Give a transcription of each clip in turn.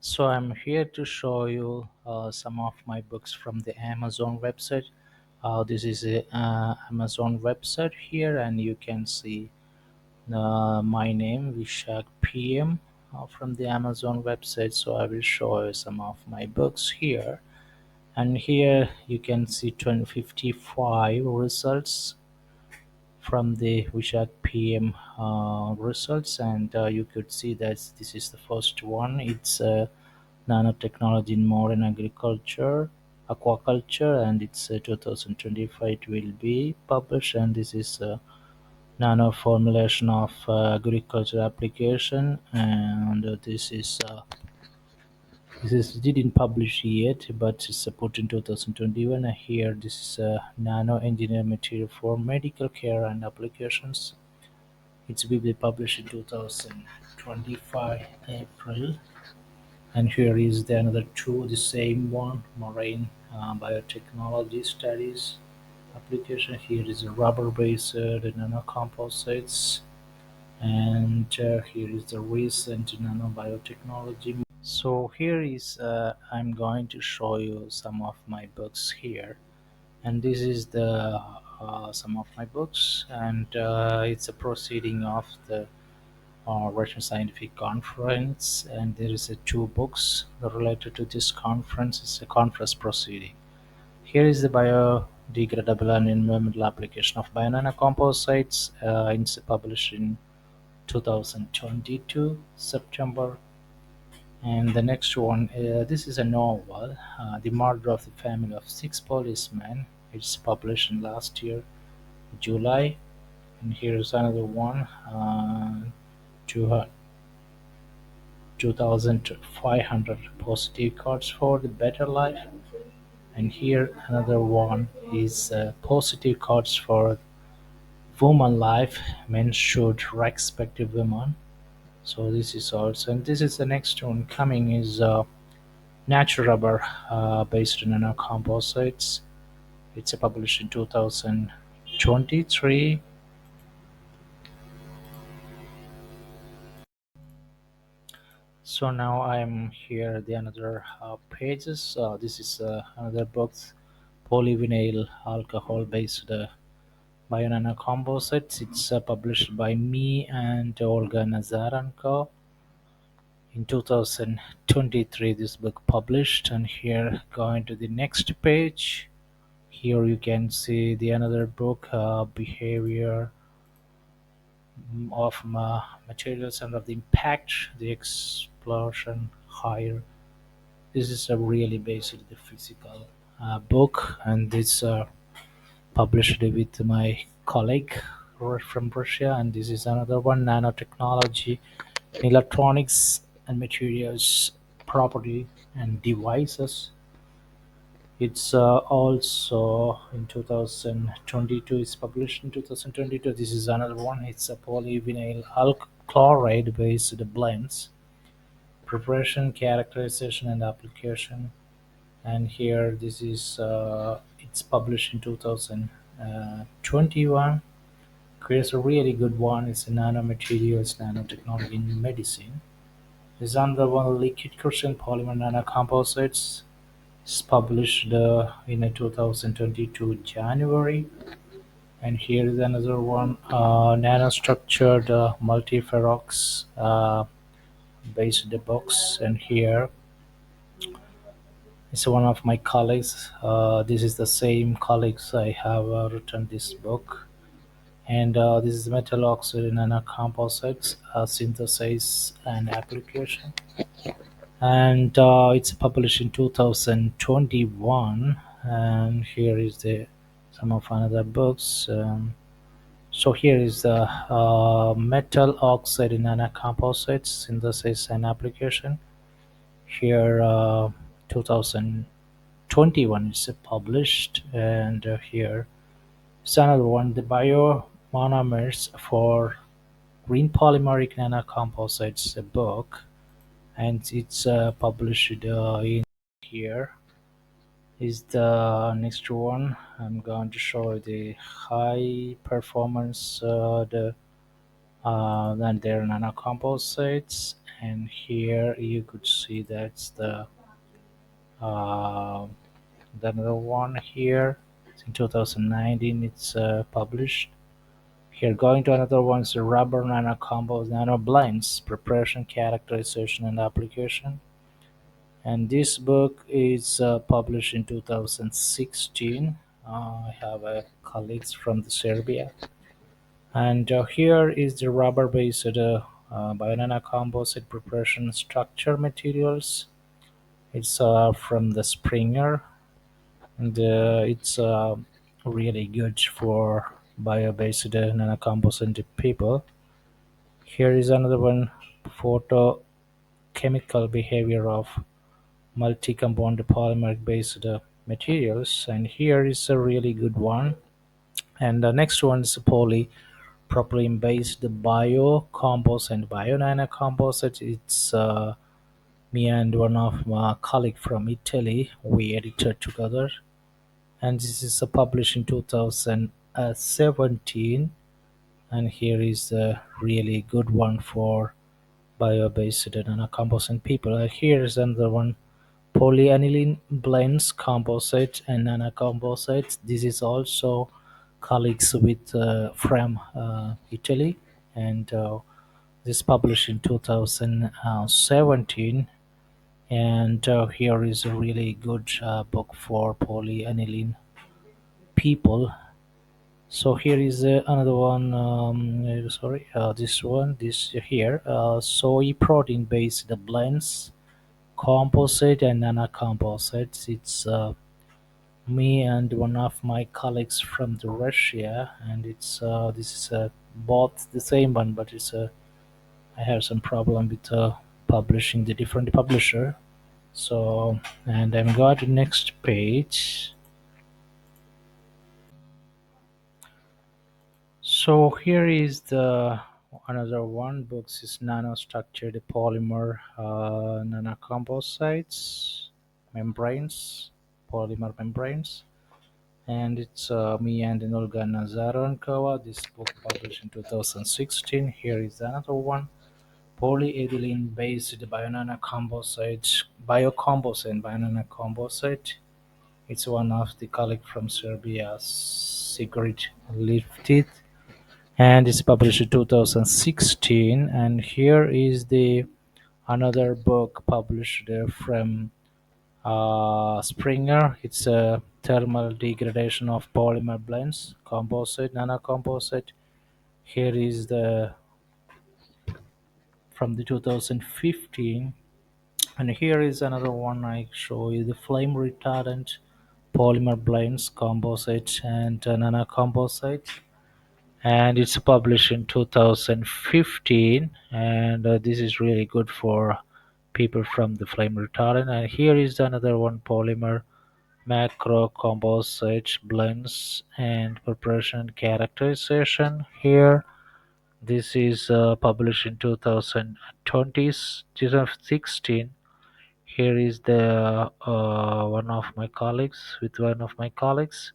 So I'm here to show you some of my books from the Amazon website. This is a Amazon website here, and you can see my name, Vishak PM, from the Amazon website. So I will show you some of my books here, and here you can see 2055 results from the Vishak PM results, and you could see that this is the first one. It's nanotechnology in modern agriculture, aquaculture, and it's 2025 it will be published. And this is nano formulation of agriculture application, and this is didn't publish yet, but it's put in 2021. Here, this is nano engineered material for medical care and applications. It will be published in 2025 April. And here is the another two, the same one, marine biotechnology studies application. Here is a rubber-based nanocomposites, and here is the recent nanobiotechnology. So here is I'm going to show you some of my books here, and this is the some of my books, and it's a proceeding of the Russian Scientific Conference, and there is two books related to this conference. It's a conference proceeding. Here is the biodegradable and environmental application of banana composites. It's published in 2022 September. And the next one, this is a novel, The Murder of the Family of Six Policemen. It's published in last year, July. And here's another one, 2,500 positive cards for the better life. And here another one is positive cards for woman life. Men should respect women. So this is also, and this is the next one coming is natural rubber based on nanocomposites. It's published in 2023. So now I'm here the another pages. This is another book, polyvinyl alcohol based Bionano Composites. It's published by me and Olga Nazarenko in 2023. This book published, and here going to the next page. Here you can see the another book, behavior of materials and of the impact, the explosion higher. This is a really basically the physical book, and this published with my colleague from Russia. And this is another one, nanotechnology, electronics and materials property and devices. It's also in 2022. It's published in 2022. This is another one. It's a polyvinyl chloride based blends, preparation, characterization, and application. And here this is it's published in 2021. Here's a really good one. It's a nanomaterials, nanotechnology in medicine. This another one, liquid crystalline polymer nanocomposites. It's published in 2022 January. And here is another one, nanostructured multiferrox based box. And here is one of my colleagues. This is the same colleagues I have written this book. And this is metal oxide nanocomposites synthesis and application. And it's published in 2021. And here is the some of another books. So here is the metal oxide nanocomposites synthesis and application. Here 2021 is published, and here is another one, the biomonomers for green polymeric nanocomposites, a book, and it's published in here is the next one. I'm going to show the high performance, the Then there are nanocomposites, and here you could see that's uh, the another one here. It's in 2019. It's published. Here, going to another one is rubber nanocompos nanoblinds preparation, characterization, and application. And this book is published in 2016. I have colleagues from the Serbia, and here is the rubber-based banana composite preparation structure materials. It's from the Springer, and it's really good for bio-based nanocomposite people. Here is another one: photochemical behavior of multi-compound polymer-based materials, and here is a really good one. And the next one is polypropylene-based biocomposite, bio-nanocomposite. It's me and one of my colleague from Italy. We edited together, and this is published in 2017. And here is a really good one for bio-based nanocomposite people. Here is another one: polyaniline blends composite and nanocomposites. This is also colleagues with from Italy, and this published in 2017. And here is a really good book for polyaniline people. So here is another one. Sorry, this one, this here, soy protein based blends composite and nanocomposites. It's me and one of my colleagues from the Russia, and it's this is both the same one, but it's I have some problem with publishing the different publisher. So, and I'm going to next page. So here is the another one. Books is nanostructured polymer nanocomposites membranes, polymer membranes. And it's me and Olga Nazarenkova. This book published in 2016. Here is another one: polyethylene-based banana composite, biocomposite banana composite. It's one of the colleague from Serbia, Sigrid Lifted, and it's published in 2016. And here is the another book published from Springer. It's a thermal degradation of polymer blends, composite, nanocomposite. Here is the from the 2015, and here is another one I show you: the flame retardant polymer blends, composite and nanocomposite. And it's published in 2015, and this is really good for people from the flame retardant. And here is another one: polymer macro-composite blends and preparation characterization. Here, this is published in 2016. Here is the one of my colleagues with one of my colleagues.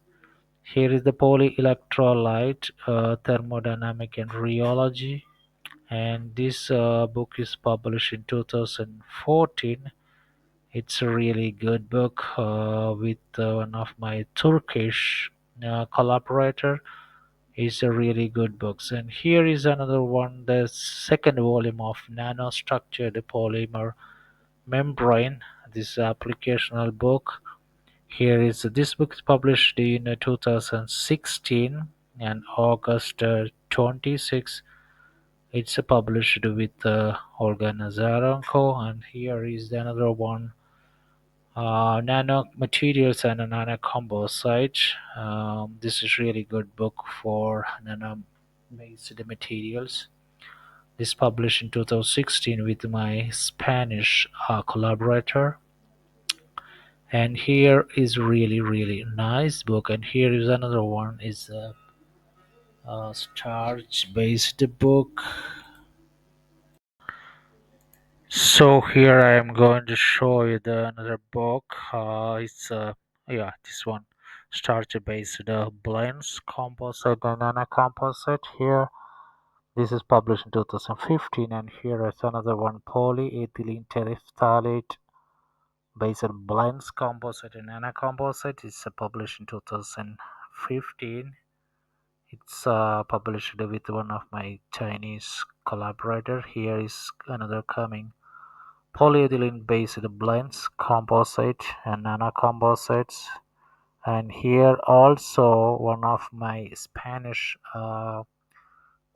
Here is the polyelectrolyte thermodynamic and rheology, and this book is published in 2014. It's a really good book with one of my Turkish collaborator. It's a really good book. And here is another one, the second volume of nanostructured polymer membrane. This applicational book. Here is this book is published in 2016 and August 26. It's published with Olga Nazarenko, and here is another one: nanomaterials and a nanocomposite. This is really good book for nano-based materials. This published in 2016 with my Spanish collaborator. And here is really nice book. And here is another one: is a starch-based book. So here I am going to show you the another book. It's yeah, this one: starch based blends composite and nanocomposite. Here This is published in 2015, and here is another one, polyethylene terephthalate based on blends composite and nanocomposite. It's published in 2015. It's published with one of my Chinese collaborator. Here is another coming, polyethylene based blends composite and nanocomposites. And here also one of my Spanish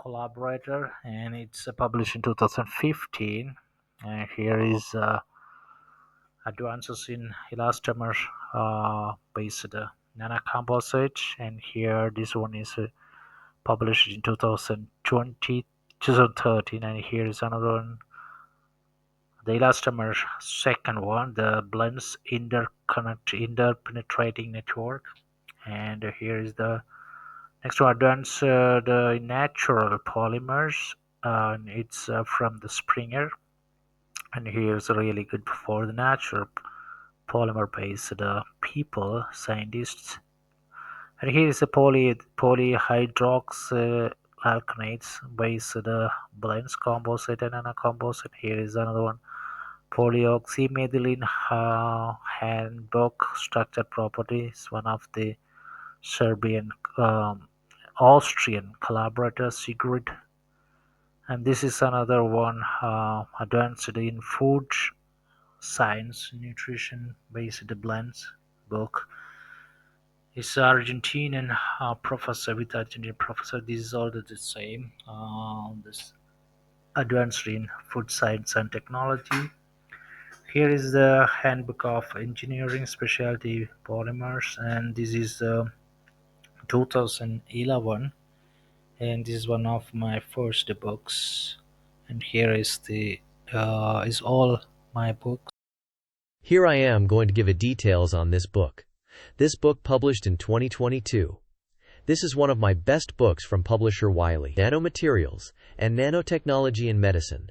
collaborator, and it's published in 2015. And here is advances in elastomer based nanocomposite, and here this one is published in 2013. And here is another one, the elastomer second one, the blends interpenetrating network. And here is the next one, advanced the natural polymers, and it's from the Springer. And here's really good for the natural polymer based people, scientists. And here is a polyhydroxyalkanates based blends composite and nanocomposite. Here is another one, polyoxymethylene handbook structure properties, one of the Serbian Austrian collaborator Sigrid. And this is another one, advanced in food science nutrition based blends book. It's Argentinian professor with Argentinian professor. This is all the same. This advanced in food science and technology. Here is the handbook of engineering specialty polymers, and this is 2011, and this is one of my first books. And here is all my books. Here I am going to give a details on this book. This book published in 2022. This is one of my best books from publisher Wiley. Nanomaterials and Nanotechnology in Medicine.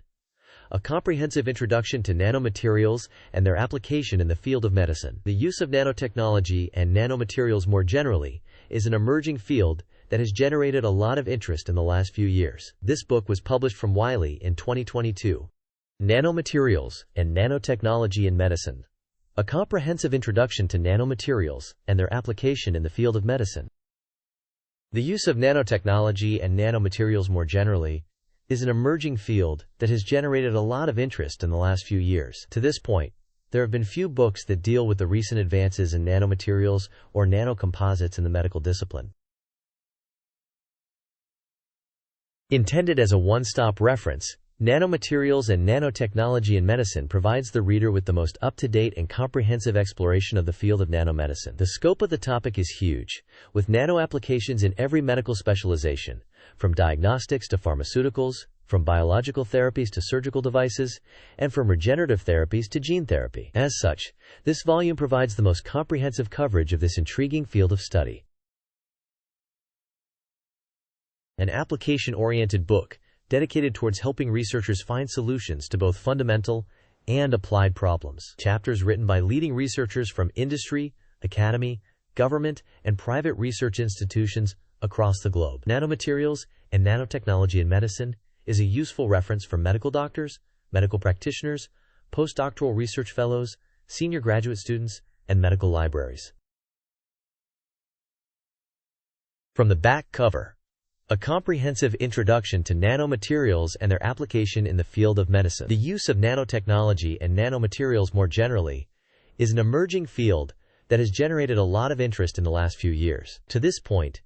A comprehensive introduction to nanomaterials and their application in the field of medicine. The use of nanotechnology and nanomaterials more generally is an emerging field that has generated a lot of interest in the last few years. This book was published from Wiley in 2022. Nanomaterials and Nanotechnology in Medicine. A comprehensive introduction to nanomaterials and their application in the field of medicine. The use of nanotechnology and nanomaterials more generally is an emerging field that has generated a lot of interest in the last few years. To this point, there have been few books that deal with the recent advances in nanomaterials or nanocomposites in the medical discipline. Intended as a one-stop reference, Nanomaterials and Nanotechnology in Medicine provides the reader with the most up-to-date and comprehensive exploration of the field of nanomedicine. The scope of the topic is huge, with nano applications in every medical specialization, from diagnostics to pharmaceuticals, from biological therapies to surgical devices, and from regenerative therapies to gene therapy. As such, this volume provides the most comprehensive coverage of this intriguing field of study. An application-oriented book dedicated towards helping researchers find solutions to both fundamental and applied problems. Chapters written by leading researchers from industry, academy, government, and private research institutions across the globe. Nanomaterials and Nanotechnology in Medicine is a useful reference for medical doctors, medical practitioners, postdoctoral research fellows, senior graduate students, and medical libraries. From the back cover, a comprehensive introduction to nanomaterials and their application in the field of medicine. The use of nanotechnology and nanomaterials more generally is an emerging field that has generated a lot of interest in the last few years. To this point,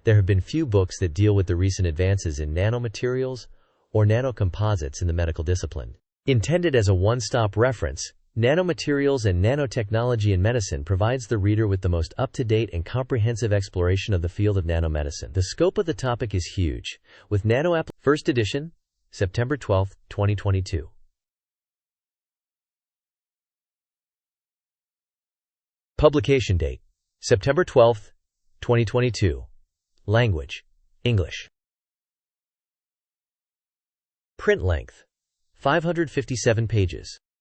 there have been few books that deal with the recent advances in nanomaterials or nanocomposites in the medical discipline. Intended as a one-stop reference, Nanomaterials and Nanotechnology in Medicine provides the reader with the most up-to-date and comprehensive exploration of the field of nanomedicine. The scope of the topic is huge, with First edition, September 12, 2022. Publication date, September 12, 2022. Language, English. Print length, 557 pages.